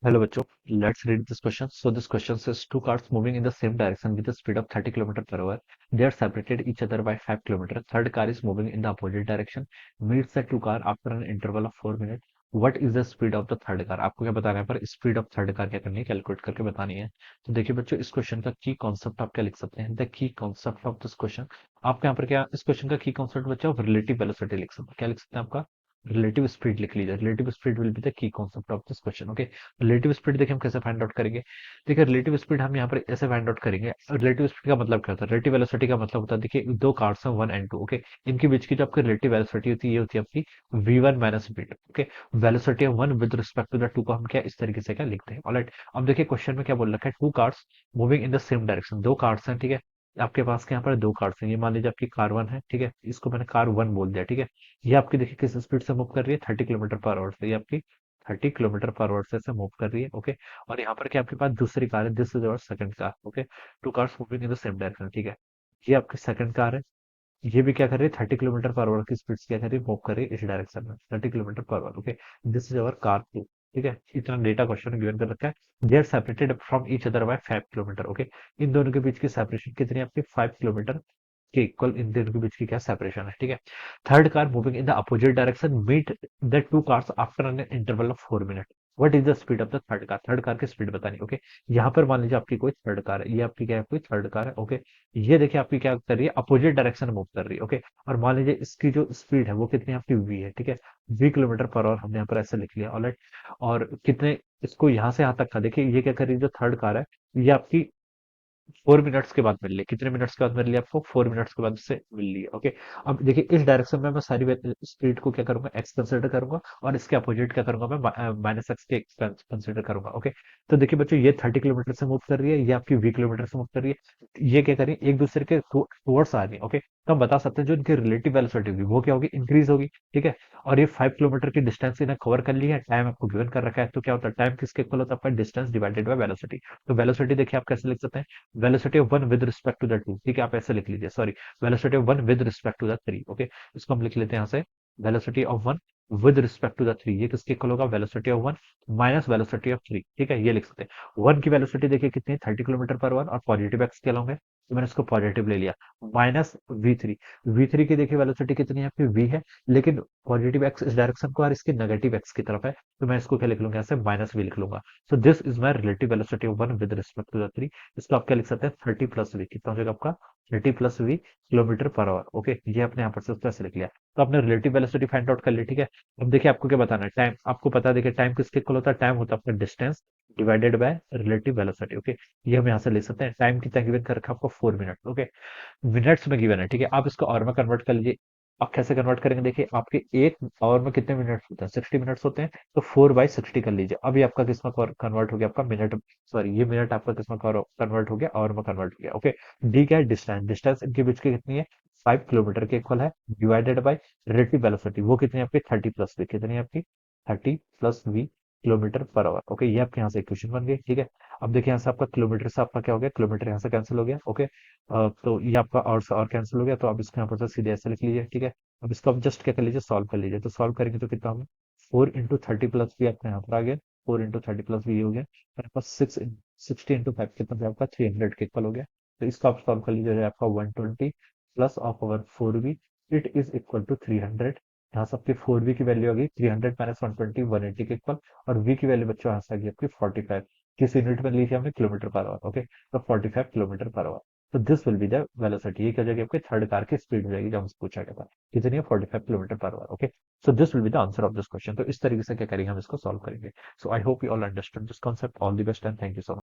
Hello, bachcho. Let's read this question. So this question says two cars moving in the same direction with a speed of 30 km per hour. They are separated each other by 5 km. Third car is moving in the opposite direction. Meets the two car after an interval of 4 minutes. What is the speed of the third car? आपको क्या बताना है पर speed of third car क्या करनी है calculate करके बतानी है। तो देखिए बच्चों इस क्वेश्चन का की कॉन्सेप्ट आप क्या लिख सकते हैं। The key concept of this question आपके यहाँ पर क्या इस क्वेश्चन का की कॉन्सेप्ट बच्चों रिलेटिव वेलोसिटी लिख सकते हैं। क्या लिख सकते हैं आपका रिलेटिव स्पीड लिख लीजिए। Relative speed will be the key concept of this question. Okay, relative speed देखिए हम कैसे फाइंड आउट करेंगे। देखिए रिलेटिव स्पीड हम यहाँ पर ऐसे फाइंड आउट करेंगे। रिलेटिव स्पीड का मतलब क्या होता है, रिलेटिव वेलोसिटी का मतलब होता है देखिए दो कार्स हैं वन एंड टू। ओके, इनके बीच की जो आपकी रिलेटिव वेलोसिटी होती है ये होती है आपकी v1 minus v2। Okay, velocity of one with respect to the two को हम क्या इस तरीके से क्या लिखते हैं। ऑलराइट, अब देखिए क्वेश्चन में क्या बोल रखा है, two cars moving in the same direction. दो कार्स हैं, ठीक है। आपके पास के यहाँ पर दो कार्स हैं, ये मान लीजिए आपकी कार वन है, ठीक है। इसको मैंने कार वन बोल दिया, ठीक है। ये आपकी देखिए किस स्पीड से मूव कर रही है, 30 किलोमीटर पर आवर से। ये आपकी 30 किलोमीटर पर आवर से मूव कर रही है। ओके, और यहाँ पर क्या आपके पास दूसरी कार है, this is our second car. Okay, two cars moving in the same direction, ठीक है। ये आपकी सेकंड कार है। ये भी क्या कर रही है, 30 किलोमीटर पर आवर की स्पीड से क्या कर रही है, मूव कर रही है इस डायरेक्शन में, 30 kilometre per hour. Okay, this is our car two, ठीक है। इतना डेटा क्वेश्चन गिवन कर रखा है। They are separated from each other by 5 kilometre. Okay, इन दोनों के बीच की सेपरेशन कितनी है आपकी, 5 किलोमीटर के इक्वल इन दोनों के बीच की क्या सेपरेशन है, ठीक है। Third car moving in the opposite direction meet the two cars after an interval of 4 minute. What is the speed of the third car, third car की स्पीड बतानी। ओके, यहाँ पर मान लीजिए आपकी कोई थर्ड कार है, ये आपकी क्या है, कोई थर्ड कार है। ओके, ये देखिए आपकी क्या कर रही है, अपोजिट डायरेक्शन में मूव कर रही है। ओके, और मान लीजिए इसकी जो स्पीड है वो कितनी आपकी वी है, ठीक है। v किलोमीटर पर आवर हमने यहाँ पर ऐसे लिख लिया। ऑलराइट, और कितने इसको यहाँ से यहाँ तक का देखिए, ये क्या कर रही है जो थर्ड कार है, ये आपकी 4 मिनट्स के बाद मिल रही है। कितने मिनट्स के बाद मिल रही है आपको, 4 मिनट्स के बाद से मिल रही है। ओके, अब देखिए इस डायरेक्शन में मैं सारी स्पीड को क्या करूंगा, एक्स कंसिडर करूंगा, और इसके अपोजिट क्या करूंगा मैं, माइनस एक्स के कंसिडर करूंगा। ओके, तो देखिए बच्चों ये 30 किलोमीटर से मूव कर रही है, ये आपकी v किलोमीटर से मूव कर रही है। ये क्या करिए एक दूसरे के टुवर्ड्स आ रही है। ओके, तो हम बता सकते हैं जो इनकी रिलेटिव वेलोसिटी होगी वो क्या होगी, इंक्रीज होगी, ठीक है। और ये 5 किलोमीटर की डिस्टेंस इन्हें कवर कर ली है, टाइम आपको गिवन कर रखा है, तो क्या होता है टाइम किसके इक्वल होता है आपका, डिस्टेंस डिवाइडेड बाय वेलोसिटी। तो वेलोसिटी देखिए आप कैसे लिख सकते हैं, velocity of one with respect to the two, ठीक है। आप ऐसे लिख लीजिए, sorry, velocity of one with respect to the three. Okay, इसको हम लिख लेते हैं यहाँ से, velocity of one with respect to the three, ये किसके इक्वल होगा, velocity of one minus velocity of three, ठीक है। ये लिख सकते हैं। वन की वेलोसिटी देखिए कितनी है, 30 किलोमीटर पर आवर, और पॉजिटिव एक्स के अलॉन्ग है, तो मैंने इसको पॉजिटिव ले लिया। माइनस v3, v3 की देखिए वेलोसिटी कितनी है आपकी, v है, लेकिन पॉजिटिव एक्स इस डायरेक्शन को और इसकी नेगेटिव एक्स की तरफ है, तो मैं इसको क्या लिख लूंगा, यहाँ से माइनस v लिख लूंगा। So this is my relative velocity of one with respect to the three. इसको आप क्या लिख सकते हैं, 30 + v, कितना हो जाएगा आपका, 30 + v kilometre per hour. Okay, ये आपने यहाँ पर से उसको ऐसे लिख लिया। तो आपने रिलेटिव वेलोसिटी फाइंड आउट कर ली, ठीक है। अब देखिए आपको क्या बताना है, टाइम आपको पता है, देखिए टाइम किसके इक्वल होता है, टाइम होता है आपका distance divided by relative velocity. Okay, ये हम यहाँ से ले सकते हैं। टाइम कितना गिवन कर रखा है आपको, 4 मिनट। ओके, मिनट्स में गिवन है, ठीक है। आप इसको आवर में कन्वर्ट कर लीजिए। आप कैसे कन्वर्ट करेंगे, देखिए आपके एक आवर में कितने मिनट्स होते हैं, 60 मिनट्स होते हैं, तो 4/60 कर लीजिए। अभी आपका किसमें कन्वर्ट हो गया, आपका मिनट, सॉरी ये मिनट आपका किसमें कन्वर्ट हो गया, आवर में कन्वर्ट हो गया। ओके, डी क्या है, डिस्टेंस, डिस्टेंस इनके बीच की कितनी है, 5 किलोमीटर के इक्वल है, डिवाइडेड बाई रिलेटिव वेलोसिटी, वो कितनी है आपकी, 30 + v, कितनी है आपकी, 30 + v kilometre per hour. Okay, ये आपके यहाँ से इक्वेशन बन गई, ठीक है। अब देखिए यहाँ से आपका किलोमीटर से आपका क्या हो गया, किलोमीटर यहाँ से कैंसिल हो गया। ओके, तो ये आपका और से और कैंसिल हो गया, तो आप इसको यहाँ पर से सीधे ऐसे लिख लीजिए, ठीक है। अब इसको आप जस्ट क्या कर लीजिए, सॉल्व कर लीजिए। तो सॉल्व करेंगे तो कितना होगा, 4 × 30 + v आपका यहाँ पर आ गया, 4 × 30 + v ये हो गया। मेरे पास 60 × 5 कितना था आपका, 300 के इक्वल हो गया। तो इसको आप सॉल्व कर लीजिए, आपका 120 plus of over 4v, it is equal to 300। यहाँ से आपकी 4v की वैल्यू आ गई 300 माइनस 120, 180 के इक्वल, और v की वैल्यू बच्चों यहाँ से आ गई आपकी 45। किस यूनिट में ली थी हमने, किलोमीटर पर आवर। ओके, तो 45 किलोमीटर पर आवर। तो this will be the velocity, ये क्या हो जाएगी आपकी थर्ड कार की स्पीड हो जाएगी, जो हमसे पूछा गया था कितनी है, 45 kilometre per hour. Okay, so this will be the answer of this question. तो इस तरीके से क्या करेंगे हम इसको सॉल्व करेंगे। So I hope you all understand this concept. All the best and thank you so much.